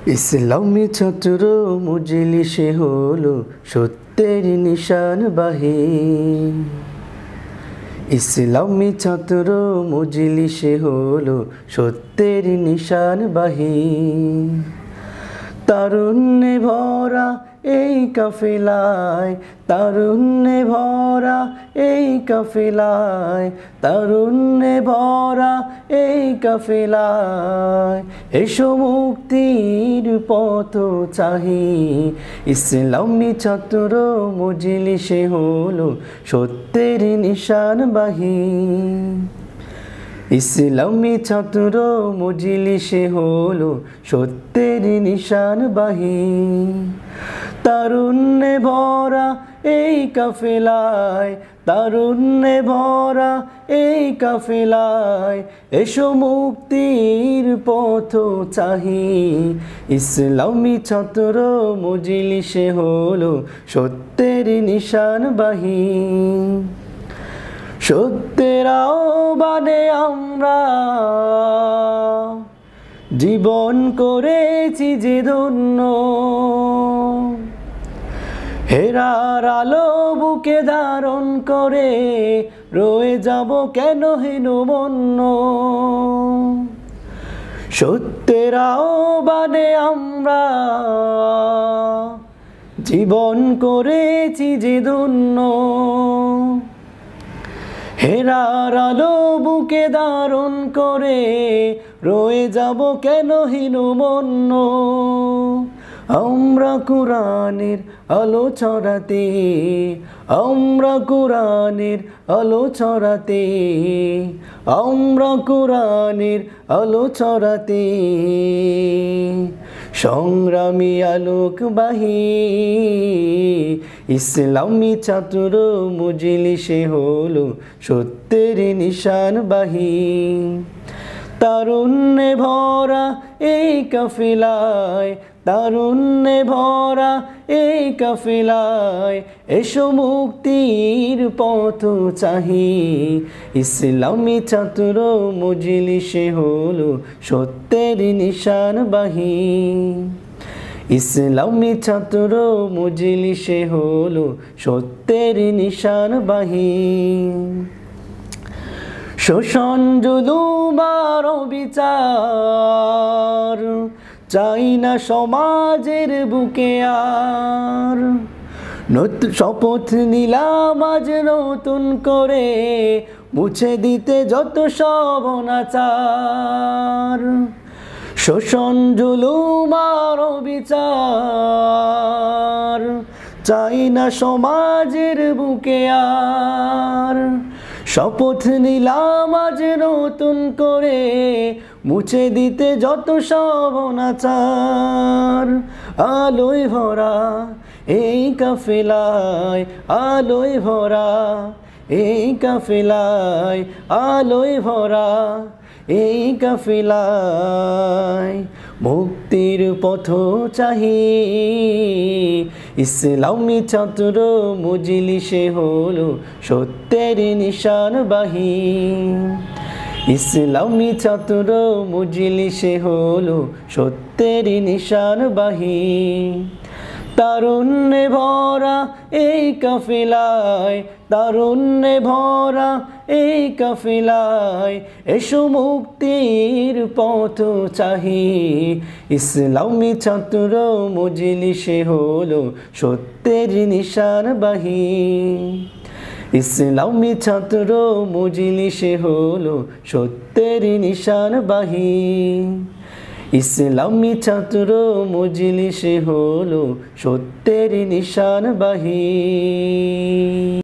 ইসলামী ছাত্র মজলিসে হলো সত্যের নিশানবাহী। ইসলামী ছাত্র মজলিসে হলো সত্যের নিশানবাহী। তারুণ্যে ভরা এই কাফেলায়, তারুণ্যে ভরা এই কাফেলায়, তারুণ্যে ভরা এই কাফেলায় এসো মুক্তির পথ চাহি। ইসলামী ছাত্র মজলিসে হলো সত্যের নিশানবাহী। ইসলামী ছাত্র মজলিসে হলো সত্যের নিশানবাহী। তারুণ্যে ভরা এই কাফেলায়, তারুণ্যে ভরা এই কাফেলায় এসো মুক্তির পথ চাহি। ইসলামী ছাত্র মজলিসে হলো সত্যের নিশানবাহী। সত্যের আহ্বানে আমরা জীবন করেছি যে ধন্য, হেরার আলো বুকে ধারণ করে রয়ে যাব কেন হীনমন্য। সত্যের আহ্বানে আমরা জীবন করেছি যে ধন্য, হেরার আলো বুকে ধারণ করে রয়ে যাব কেন হীনমন্য। আমরা কোরআনের আলো ছড়াতে, আমরা কোরআনের আলো ছড়াতে, আমরা কোরআনের আলো ছড়াতে সংগ্রামী আলোকবাহী। ইসলামী ছাত্র মজলিসে হলো সত্যের নিশানবাহী। তারুণ্যে ভরা এই কাফেলায়, তারুণ্যে ভরা এই কাফেলায় এসো মুক্তির পথ চাহি। ইসলামী ছাত্র মজলিসে হলো সত্যের নিশানবাহী। ইসলামী ছাত্র মজলিসে হলো সত্যের নিশানবাহী। শোষণ জুলুম আর বিচার চাই না সমাজের বুকে আর। শপথ নিলাম আজ নতুন করে মুছে দিতে যত সব অনাচার। শোষণ জুলুম আর বিচার চাই না সমাজের বুকে আর। শপথ নিলাম আজ নতুন করে মুছে দিতে যত সব অনাচার। আলোয় ভরা এই কাফেলায়, আলোয় ভরা এই কাফেলায়, আলোয় ভরা এই কাফেলায় মুক্তির পথ চাহি। ইসলামী ছাত্র মজলিসে হলো সত্যের নিশানবাহী। ইসলামী ছাত্র মজলিসে হলো সত্যের নিশানবাহী। তারুণ্যে ভরা এই কাফেলায়, তারুণ্যে ভরা এই কাফেলায় এসো মুক্তির পথ চাহি। ইসলামী ছাত্র মজলিসে হলো সত্যের নিশানবাহী। ইসলামী ছাত্র মজলিসে হলো সত্যের নিশানবাহী। ইসলামী ছাত্র মজলিসে হলো সত্যের নিশানবাহী।